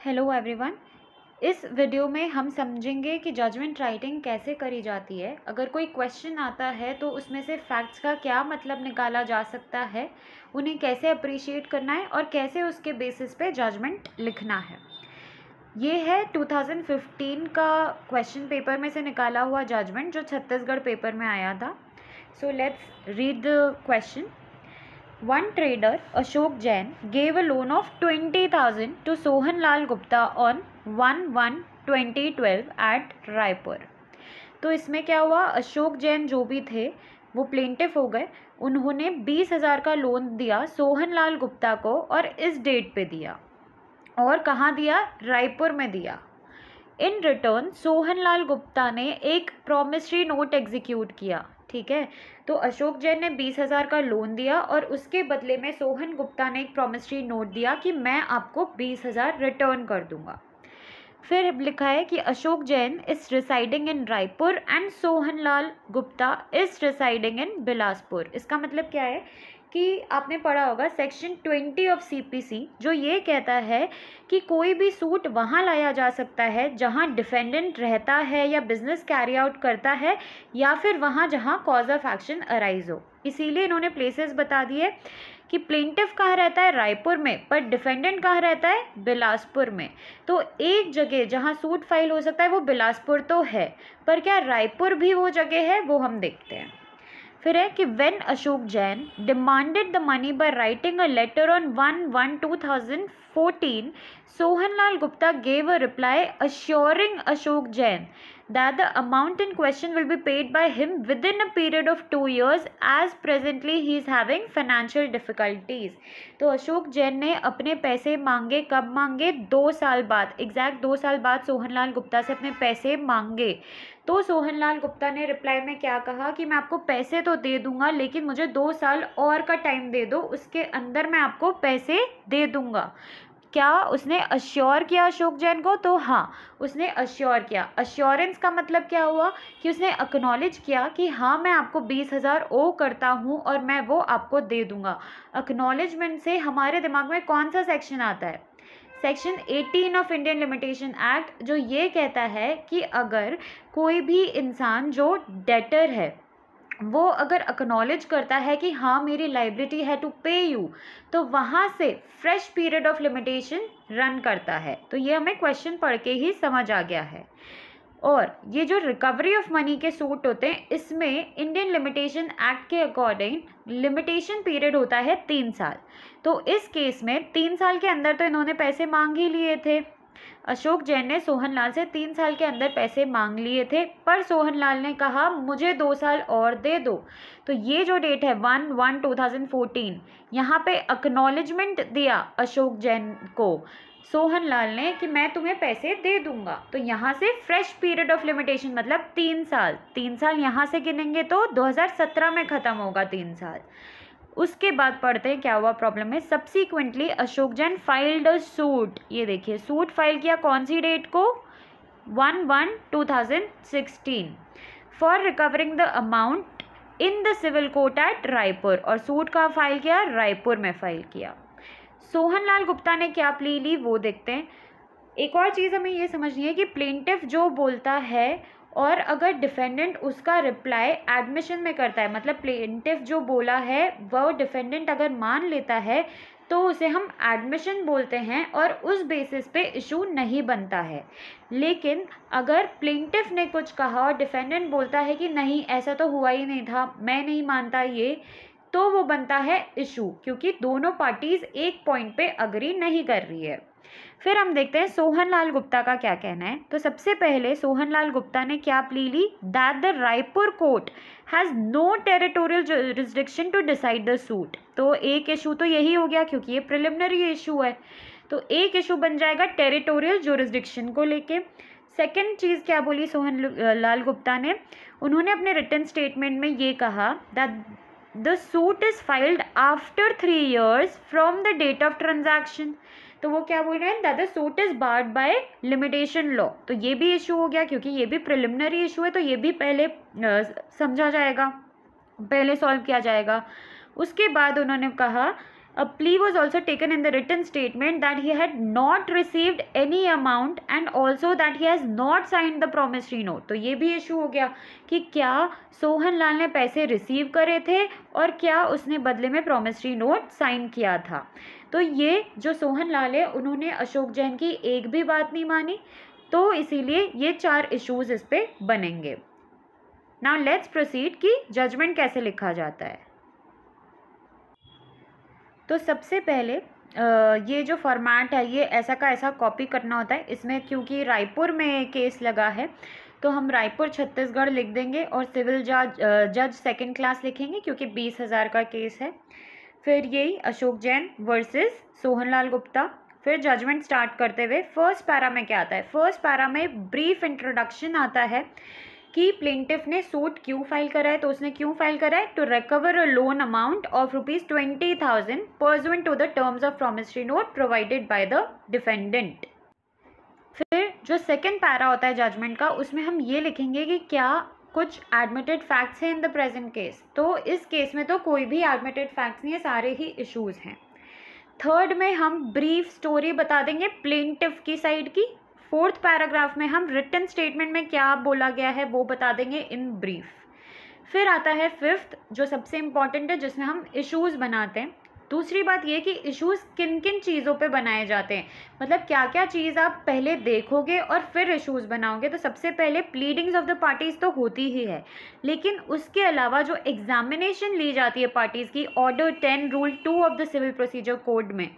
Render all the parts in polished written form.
Hello everyone. इस video में हम समझेंगे कि जजमेंट राइटिंग कैसे करी जाती है। अगर कोई क्वेश्चन आता है तो उसमें से फैक्ट्स का क्या मतलब निकाला जा सकता है, उन्हें कैसे अप्रिशिएट करना है और कैसे उसके बेसिस पे जजमेंट लिखना है। ये है 2015 का क्वेश्चन पेपर में से निकाला हुआ जजमेंट जो छत्तीसगढ़ पेपर में आया था। So let's read the question. One trader, Ashok Jain, gave a loan of 20,000 to Sohan Lal Gupta on 1/1/2012 at Raipur. तो इसमें क्या हुआ, अशोक जैन जो भी थे वो प्लेंटिफ हो गए। उन्होंने 20,000 का लोन दिया सोहन लाल गुप्ता को और इस डेट पे दिया। और कहाँ दिया? रायपुर में दिया। इन रिटर्न सोहन लाल गुप्ता ने एक प्रॉमिसरी नोट एग्जीक्यूट किया। ठीक है, तो अशोक जैन ने 20,000 का लोन दिया और उसके बदले में सोहन गुप्ता ने एक प्रॉमिसरी नोट दिया कि मैं आपको 20,000 रिटर्न कर दूंगा। फिर लिखा है कि Ashok Jain is residing in Raipur and Sohan Lal Gupta is residing in Bilaspur. इसका मतलब क्या है कि आपने पढ़ा होगा सेक्शन 20 ऑफ सीपीसी, जो ये कहता है कि कोई भी सूट वहाँ लाया जा सकता है जहाँ डिफेंडेंट रहता है या बिजनेस कैरी आउट करता है या फिर वहाँ जहाँ कॉज ऑफ एक्शन अराइज हो। इसीलिए इन्होंने प्लेसेस बता दिए कि प्लेंटिफ कहाँ रहता है? रायपुर में, पर डिफेंडेंट कहाँ रहता है? बिलासपुर में। तो एक जगह जहाँ सूट फाइल हो सकता है वो बिलासपुर तो है, पर क्या रायपुर भी वो जगह है? वो हम देखते हैं। फिर है कि when Ashok Jain demanded the money by writing a letter on 1/1/2014, Sohan Lal Gupta gave a reply assuring Ashok Jain that the amount in question will be paid by him within a period of 2 years as presently he is having financial difficulties। तो अशोक जैन ने अपने पैसे मांगे, कब मांगे? 2 साल बाद, exact 2 साल बाद सोहन लाल गुप्ता से अपने पैसे मांगे। तो सोहन लाल गुप्ता ने रिप्लाई में क्या कहा कि मैं आपको पैसे तो दे दूंगा लेकिन मुझे 2 साल और का टाइम दे दो, उसके अंदर मैं आपको पैसे दे दूंगा। क्या उसने अश्योर किया अशोक जैन को? तो हाँ, उसने अश्योर किया। अश्योरेंस का मतलब क्या हुआ कि उसने एक्नॉलेज किया कि हाँ मैं आपको 20,000 ओ करता हूँ और मैं वो आपको दे दूंगा। एक्नॉलेजमेंट से हमारे दिमाग में कौन सा सेक्शन आता है? Section 18 of Indian limitation act, जो ये कहता है कि अगर कोई भी इंसान जो डेटर है वो अगर एक्नॉलेज करता है कि हाँ मेरी लाइबिलिटी है टू पे यू, तो वहाँ से fresh period of limitation run करता है। तो ये हमें क्वेश्चन पढ़ के ही समझ आ गया है। और ये जो रिकवरी ऑफ मनी के सूट होते हैं, इसमें इंडियन लिमिटेशन एक्ट के अकॉर्डिंग लिमिटेशन पीरियड होता है 3 साल। तो इस केस में 3 साल के अंदर तो इन्होंने पैसे मांग ही लिए थे। अशोक जैन ने सोहन लाल से 3 साल के अंदर पैसे मांग लिए थे, पर सोहन लाल ने कहा मुझे 2 साल और दे दो। तो ये जो डेट है 1/1/2014, यहाँ पे एक्नॉलेजमेंट दिया अशोक जैन को सोहन लाल ने कि मैं तुम्हें पैसे दे दूंगा। तो यहाँ से फ्रेश पीरियड ऑफ लिमिटेशन मतलब 3 साल, 3 साल यहाँ से गिनेंगे तो 2017 में ख़त्म होगा 3 साल। उसके बाद पढ़ते हैं क्या हुआ प्रॉब्लम में। Subsequently Ashok Jain filed a suit. ये देखिए सूट फाइल किया कौन सी डेट को? 1/1/2016 for recovering the amount in the civil court at Raipur. और सूट का फाइल किया? रायपुर में फाइल किया। सोहन लाल गुप्ता ने क्या प्ली ली वो देखते हैं। एक और चीज़ हमें ये समझनी है कि प्लेंटिफ जो बोलता है और अगर डिफेंडेंट उसका रिप्लाई एडमिशन में करता है, मतलब प्लेंटिफ जो बोला है वो डिफेंडेंट अगर मान लेता है तो उसे हम एडमिशन बोलते हैं और उस बेसिस पे इशू नहीं बनता है। लेकिन अगर प्लेंटिफ ने कुछ कहा और डिफेंडेंट बोलता है कि नहीं ऐसा तो हुआ ही नहीं था, मैं नहीं मानता ये, तो वो बनता है इशू, क्योंकि दोनों पार्टीज एक पॉइंट पे अग्री नहीं कर रही है। फिर हम देखते हैं सोहन लाल गुप्ता का क्या कहना है। तो सबसे पहले सोहन लाल गुप्ता ने क्या प्ली ली? That the Raipur court has no territorial jurisdiction to decide the suit. तो एक इशू तो यही हो गया क्योंकि ये प्रिलिमिनरी इशू है, तो एक इशू बन जाएगा टेरिटोरियल जुरिस्डिक्शन को लेके। सेकेंड चीज़ क्या बोली सोहन लाल गुप्ता ने? उन्होंने अपने रिटन स्टेटमेंट में ये कहा that the suit is filed after 3 years from the date of transaction. तो वो क्या बोल रहे हैं? That the suit is barred by limitation law. तो ये भी इशू हो गया क्योंकि ये भी प्रिलिमिनरी इशू है, तो ये भी पहले समझा जाएगा, पहले सॉल्व किया जाएगा। उसके बाद उन्होंने कहा A plea was also taken in the written statement that he had not received any amount and also that he has not signed the promissory note. तो ये भी इशू हो गया कि क्या सोहन लाल ने पैसे रिसीव करे थे और क्या उसने बदले में प्रॉमिसरी नोट साइन किया था। तो ये जो सोहन लाल है उन्होंने अशोक जैन की एक भी बात नहीं मानी, तो इसीलिए ये 4 इश्यूज इस पे बनेंगे। नाउ लेट्स प्रोसीड कि जजमेंट कैसे लिखा जाता है। तो सबसे पहले ये जो फॉर्मेट है ये ऐसा का ऐसा कॉपी करना होता है। इसमें क्योंकि रायपुर में केस लगा है तो हम रायपुर छत्तीसगढ़ लिख देंगे और सिविल जज सेकंड क्लास लिखेंगे क्योंकि 20,000 का केस है। फिर यही अशोक जैन वर्सेस सोहनलाल गुप्ता। फिर जजमेंट स्टार्ट करते हुए फर्स्ट पैरा में क्या आता है, फर्स्ट पैरा में ब्रीफ इंट्रोडक्शन आता है कि प्लेंटिफ ने सूट क्यों फाइल करा है। तो उसने क्यों फाइल करा है, to recover a loan amount of ₹20,000 pursuant to the terms of promissory note provided by the defendant. फिर जो सेकंड पैरा होता है जजमेंट का, उसमें हम ये लिखेंगे कि क्या कुछ एडमिटेड फैक्ट्स हैं इन द प्रेजेंट केस। तो इस केस में तो कोई भी एडमिटेड फैक्ट्स नहीं है, सारे ही इश्यूज हैं। थर्ड में हम ब्रीफ स्टोरी बता देंगे प्लेंटिफ की साइड की। फोर्थ पैराग्राफ में हम रिटन स्टेटमेंट में क्या बोला गया है वो बता देंगे इन ब्रीफ। फिर आता है फिफ्थ जो सबसे इम्पॉर्टेंट है, जिसमें हम इश्यूज बनाते हैं। दूसरी बात ये कि इश्यूज किन किन चीज़ों पे बनाए जाते हैं, मतलब क्या क्या चीज़ आप पहले देखोगे और फिर इश्यूज बनाओगे। तो सबसे पहले प्लीडिंग्स ऑफ द पार्टीज तो होती ही है, लेकिन उसके अलावा जो एग्जामिनेशन ली जाती है पार्टीज की order 10 rule 2 of the civil procedure code में,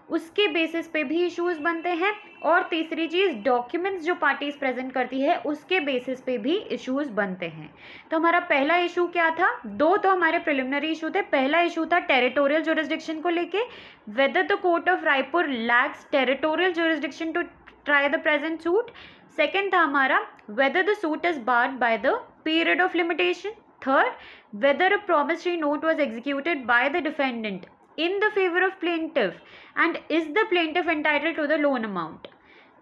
उसके बेसिस पे भी इश्यूज बनते हैं। और तीसरी चीज़ डॉक्यूमेंट्स जो पार्टीज प्रेजेंट करती है उसके बेसिस पे भी इश्यूज बनते हैं। तो हमारा पहला इशू क्या था, 2 तो हमारे प्रिलिमिनरी इशू थे। पहला इशू था टेरिटोरियल ज्यूरिसडिक्शन को लेके, whether the court of Raipur lacks territorial jurisdiction to try the present suit. Second था हमारा whether the suit is barred by the period of limitation. Third, whether a promissory note was executed by the defendant in the favor of plaintiff and is the plaintiff entitled to the loan amount।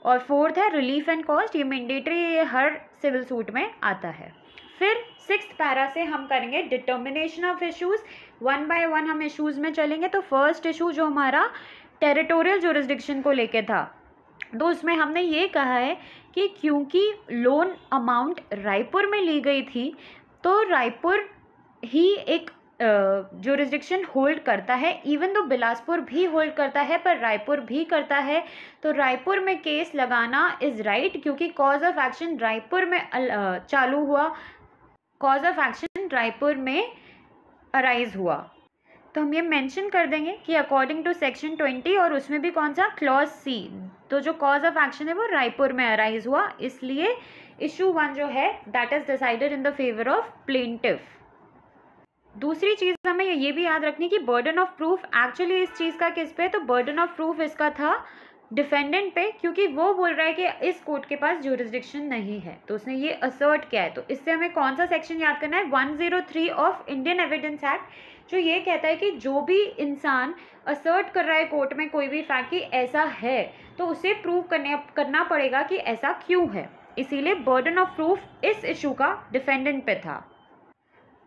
और fourth है relief and cost, ये mandatory, ये हर civil suit में आता है। फिर sixth para से हम करेंगे डिटर्मिनेशन ऑफ इश्यूज, 1 बाय 1 हम इश्यूज में चलेंगे। तो फर्स्ट इशू जो हमारा टेरिटोरियल ज्यूरिसडिक्शन को लेके था, तो उसमें हमने ये कहा है कि क्योंकि लोन अमाउंट रायपुर में ली गई थी तो रायपुर ही एक ज्यूरिसडिक्शन होल्ड करता है, इवन दो बिलासपुर भी होल्ड करता है पर रायपुर भी करता है। तो रायपुर में केस लगाना इज राइट क्योंकि कॉज ऑफ एक्शन रायपुर में चालू हुआ, कॉज ऑफ एक्शन रायपुर में अराइज हुआ। तो हम ये मेंशन कर देंगे कि अकॉर्डिंग टू सेक्शन 20 और उसमें भी कौन सा क्लॉज C, तो जो कॉज ऑफ एक्शन है वो रायपुर में अराइज हुआ, इसलिए इशू 1 जो है that is decided in the favour of plaintiff. दूसरी चीज़ हमें ये भी याद रखनी कि बर्डन ऑफ प्रूफ एक्चुअली इस चीज़ का किस पे, तो बर्डन ऑफ प्रूफ इसका था डिफेंडेंट पे, क्योंकि वो बोल रहा है कि इस कोर्ट के पास ज्यूरिसडिक्शन नहीं है, तो उसने ये असर्ट किया है। तो इससे हमें कौन सा सेक्शन याद करना है, 103 ऑफ इंडियन एविडेंस एक्ट, जो ये कहता है कि जो भी इंसान असर्ट कर रहा है कोर्ट में कोई भी फैक्ट कि ऐसा है तो उसे प्रूव करना पड़ेगा कि ऐसा क्यों है, इसीलिए बर्डन ऑफ प्रूफ इस इशू का डिफेंडेंट पे था।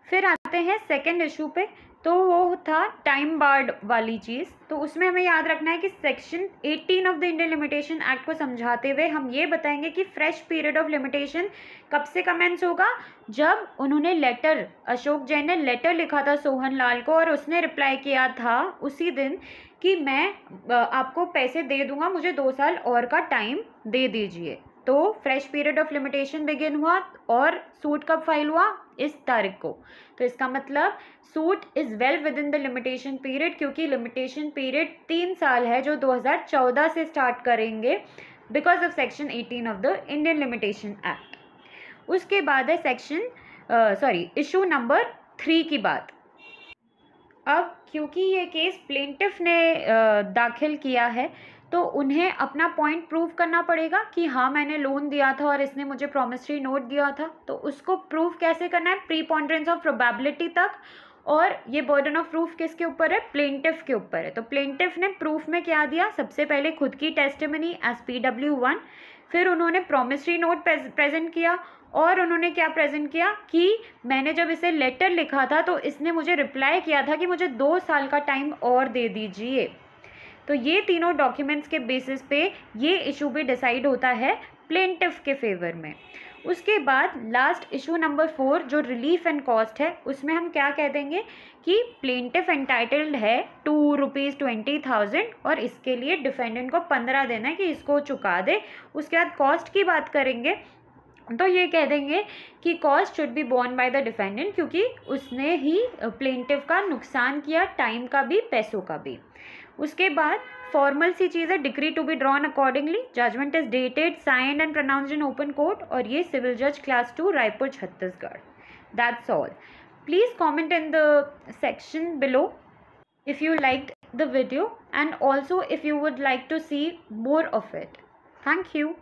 फिर आते हैं सेकंड इशू पे, तो वो था टाइम बार्ड वाली चीज़। तो उसमें हमें याद रखना है कि section 18 of the Indian limitation act को समझाते हुए हम ये बताएंगे कि फ्रेश पीरियड ऑफ लिमिटेशन कब से कमेंस होगा, जब उन्होंने लेटर, अशोक जैन ने लेटर लिखा था सोहन लाल को और उसने रिप्लाई किया था उसी दिन कि मैं आपको पैसे दे दूंगा, मुझे 2 साल और का टाइम दे दीजिए। तो fresh period of limitation begin हुआ और सूट कब फाइल हुआ, इस तारीख को। तो इसका मतलब suit is well with in the limitation period, क्योंकि लिमिटेशन पीरियड 3 साल है जो 2014 से स्टार्ट करेंगे because of section 18 of the Indian limitation act. उसके बाद है सेक्शन इशू नंबर 3 की बात। अब क्योंकि ये केस प्लेंटिफ ने दाखिल किया है तो उन्हें अपना पॉइंट प्रूव करना पड़ेगा कि हाँ मैंने लोन दिया था और इसने मुझे प्रॉमिसरी नोट दिया था। तो उसको प्रूव कैसे करना है, प्रीपोंडरेंस ऑफ प्रोबेबिलिटी तक और ये बर्डन ऑफ प्रूफ किसके ऊपर है? प्लेंटिफ के ऊपर है। तो प्लेंटिफ ने प्रूफ में क्या दिया? सबसे पहले खुद की टेस्टिमनी एज PW1, फिर उन्होंने प्रॉमिसरी नोट प्रेजेंट किया और उन्होंने क्या प्रेजेंट किया कि मैंने जब इसे लेटर लिखा था तो इसने मुझे रिप्लाई किया था कि मुझे 2 साल का टाइम और दे दीजिए। तो ये तीनों डॉक्यूमेंट्स के बेसिस पे ये इशू भी डिसाइड होता है प्लेंटिफ के फेवर में। उसके बाद लास्ट इशू नंबर 4 जो रिलीफ एंड कॉस्ट है, उसमें हम क्या कह देंगे कि प्लेंटिफ एंटाइटल्ड है टू ₹20,000 और इसके लिए डिफेंडेंट को 15 देना है कि इसको चुका दे। उसके बाद कॉस्ट की बात करेंगे तो ये कह देंगे कि cost should be borne by the defendant, क्योंकि उसने ही प्लेंटिफ का नुकसान किया, टाइम का भी पैसों का भी। उसके बाद फॉर्मल सी चीज़ है, decree to be drawn accordingly, judgment is dated, signed and pronounced in open court, और ये सिविल जज class 2 Raipur Chhattisgarh. That's all. Please comment in the section below if you liked the video and also if you would like to see more of it. Thank you.